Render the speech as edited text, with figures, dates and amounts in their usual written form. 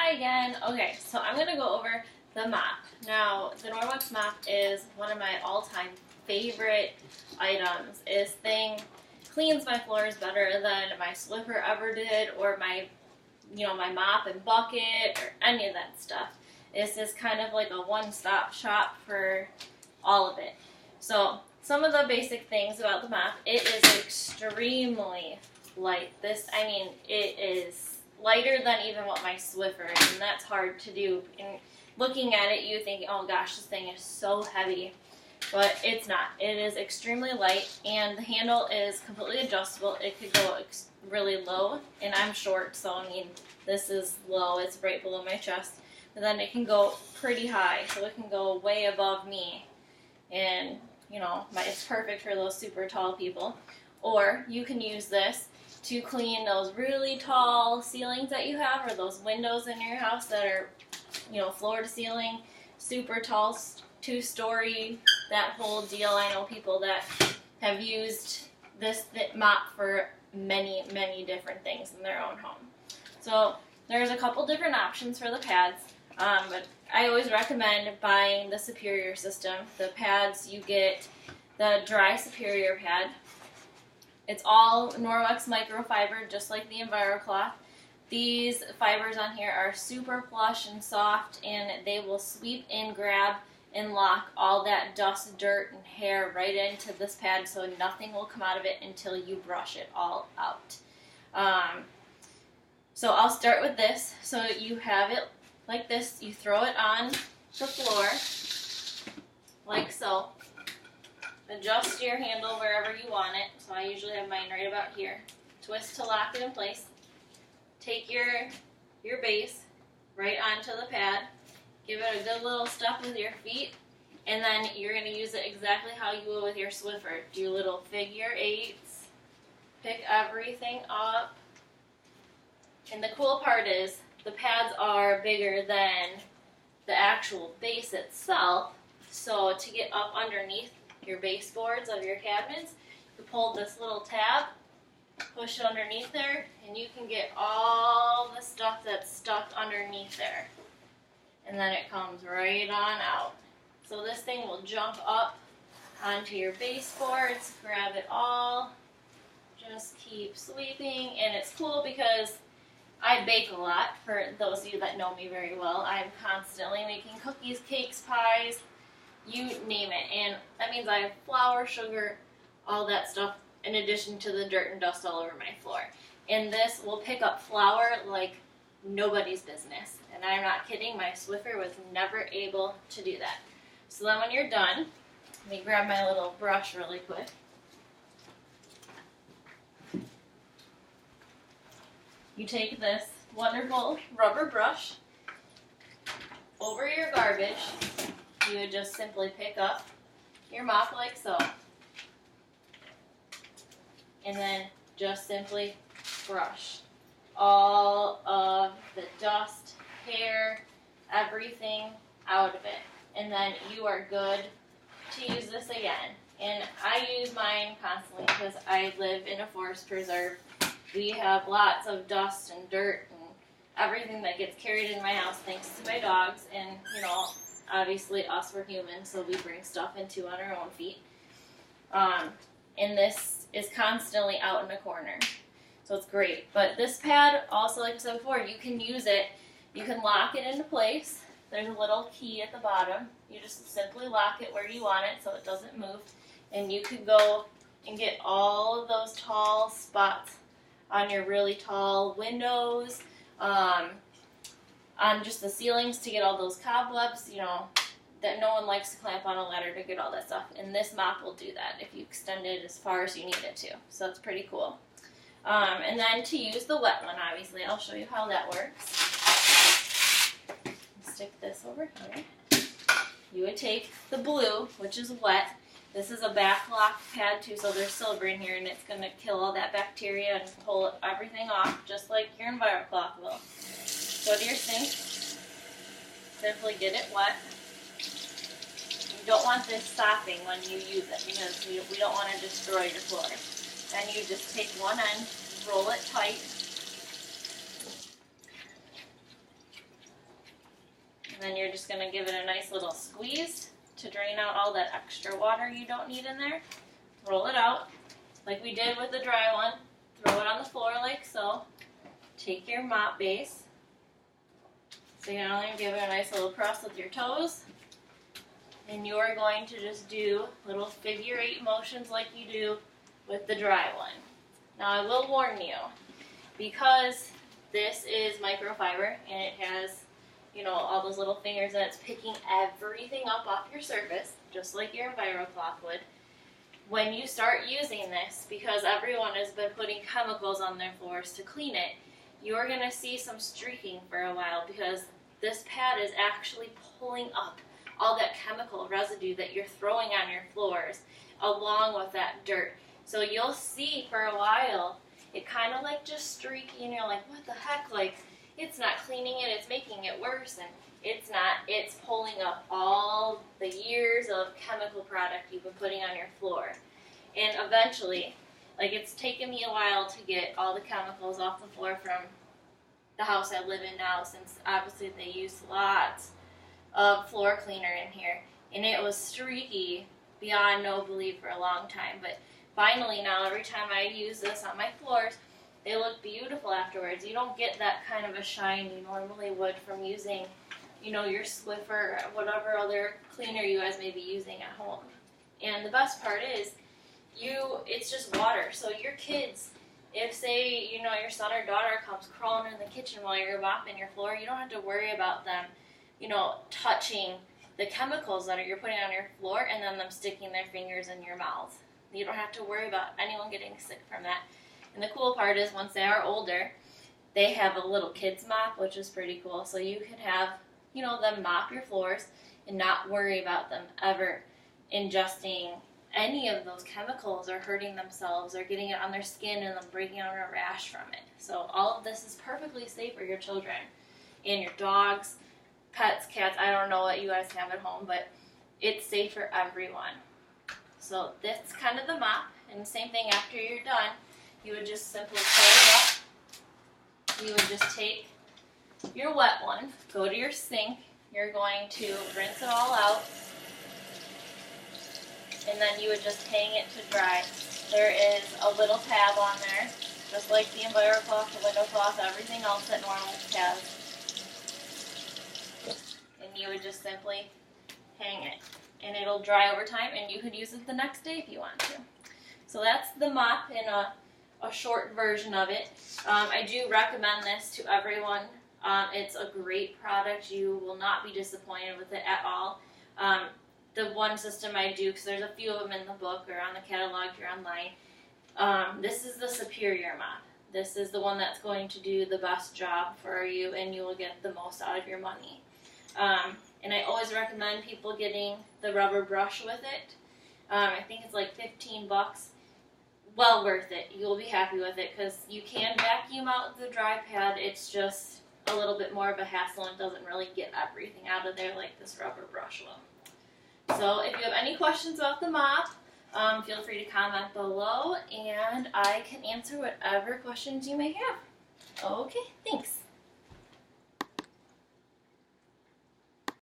Hi again. Okay, so I'm going to go over the mop. Now, the Norwex mop is one of my all-time favorite items. This thing cleans my floors better than my Swiffer ever did, or my mop and bucket, or any of that stuff. It's just kind of like a one-stop shop for all of it. So, some of the basic things about the mop: it is extremely light. It is lighter than even what my Swiffer is, and that's hard to do. And looking at it, you think, oh gosh, this thing is so heavy, but it's not. It is extremely light, and the handle is completely adjustable. It could go really low, and I'm short, so this is low. It's right below my chest, but then it can go pretty high, so it can go way above me, and it's perfect for those super tall people. Or you can use this to clean those really tall ceilings that you have, or those windows in your house that are, floor to ceiling, super tall, 2-story, that whole deal. I know people that have used this mop for many, many different things in their own home. So there's a couple different options for the pads, but I always recommend buying the Superior system. The pads, you get the dry Superior pad. It's all Norwex microfiber, just like the EnviroCloth. These fibers on here are super plush and soft, and they will sweep in, grab, and lock all that dust, dirt, and hair right into this pad, so nothing will come out of it until you brush it all out. So I'll start with this. So you have it like this. You throw it on the floor, like so. Adjust your handle wherever you want it. So I usually have mine right about here. Twist to lock it in place. Take your base right onto the pad. Give it a good little step with your feet. And then you're going to use it exactly how you will with your Swiffer. Do little figure eights. Pick everything up. And the cool part is the pads are bigger than the actual base itself. So to get up underneath your baseboards of your cabinets, you pull this little tab, push it underneath there, and you can get all the stuff that's stuck underneath there. And then it comes right on out. So this thing will jump up onto your baseboards, grab it all, just keep sweeping. And it's cool because I bake a lot. For those of you that know me very well, I'm constantly making cookies, cakes, pies, you name it. And that means I have flour, sugar, all that stuff, in addition to the dirt and dust all over my floor. And this will pick up flour like nobody's business. And I'm not kidding, my Swiffer was never able to do that. So then when you're done, let me grab my little brush really quick. You take this wonderful rubber brush over your garbage. You would just simply pick up your mop like so, and then just simply brush all of the dust, hair, everything out of it. And then you are good to use this again. And I use mine constantly because I live in a forest preserve. We have lots of dust and dirt and everything that gets carried in my house thanks to my dogs, and obviously us, we're human, so we bring stuff in too on our own feet. And this is constantly out in the corner, so it's great. But this pad also, like I said before, you can use it, you can lock it into place. There's a little key at the bottom. You just simply lock it where you want it so it doesn't move. And you could go and get all of those tall spots on your really tall windows, on just the ceilings to get all those cobwebs, that no one likes to clamp on a ladder to get all that stuff. And this mop will do that if you extend it as far as you need it to. So that's pretty cool. And then to use the wet one, obviously, I'll show you how that works. Stick this over here. You would take the blue, which is wet. This is a back lock pad too, so there's silver in here, and it's going to kill all that bacteria and pull everything off, just like your EnviroCloth will. Go to your sink, simply get it wet. You don't want this sopping when you use it because we don't want to destroy your floor. Then you just take one end, roll it tight, And then you're just going to give it a nice little squeeze to drain out all that extra water you don't need in there. Roll it out like we did with the dry one. Throw it on the floor like so. Take your mop base. So you're only give it a nice little press with your toes. And you're going to just do little figure 8 motions like you do with the dry one. Now I will warn you, because this is microfiber and it has, you know, all those little fingers and it's picking everything up off your surface, just like your EnviroCloth would. When you start using this, because everyone has been putting chemicals on their floors to clean it, you're going to see some streaking for a while because this pad is actually pulling up all that chemical residue that you're throwing on your floors along with that dirt. So you'll see for a while it kind of like just streaky and you're like, what the heck, like it's not cleaning it, it's making it worse. And it's not, it's pulling up all the years of chemical product you've been putting on your floor. And eventually, like it's taken me a while to get all the chemicals off the floor from the house I live in now, since obviously they use lots of floor cleaner in here. And it was streaky beyond no belief for a long time. But finally now, every time I use this on my floors, they look beautiful afterwards. You don't get that kind of a shine you normally would from using, you know, your Swiffer or whatever other cleaner you guys may be using at home. And the best part is, it's just water. So your kids, if say, you know, your son or daughter comes crawling in the kitchen while you're mopping your floor, you don't have to worry about them, you know, touching the chemicals that you're putting on your floor and then them sticking their fingers in your mouth. You don't have to worry about anyone getting sick from that. And the cool part is, once they are older, they have a little kids mop, which is pretty cool. So you can have, you know, them mop your floors and not worry about them ever ingesting any of those chemicals or hurting themselves or getting it on their skin and them breaking out a rash from it. So all of this is perfectly safe for your children and your dogs, pets, cats. I don't know what you guys have at home, but it's safe for everyone. So that's kind of the mop. And the same thing after you're done, you would just simply pull it up. You would just take your wet one, go to your sink. You're going to rinse it all out. And then you would just hang it to dry. There is a little tab on there, just like the EnviroCloth, the window cloth, everything else that normally has. And you would just simply hang it. And it'll dry over time, and you could use it the next day if you want to. So that's the mop in a short version of it. I do recommend this to everyone. It's a great product. You will not be disappointed with it at all. The one system I do, because there's a few of them in the book or on the catalog here online, this is the superior mop. This is the one that's going to do the best job for you, and you will get the most out of your money. And I always recommend people getting the rubber brush with it. I think it's like $15. Well worth it. You'll be happy with it because you can vacuum out the dry pad. It's just a little bit more of a hassle and doesn't really get everything out of there like this rubber brush will. So if you have any questions about the mop, feel free to comment below and I can answer whatever questions you may have. Okay, thanks.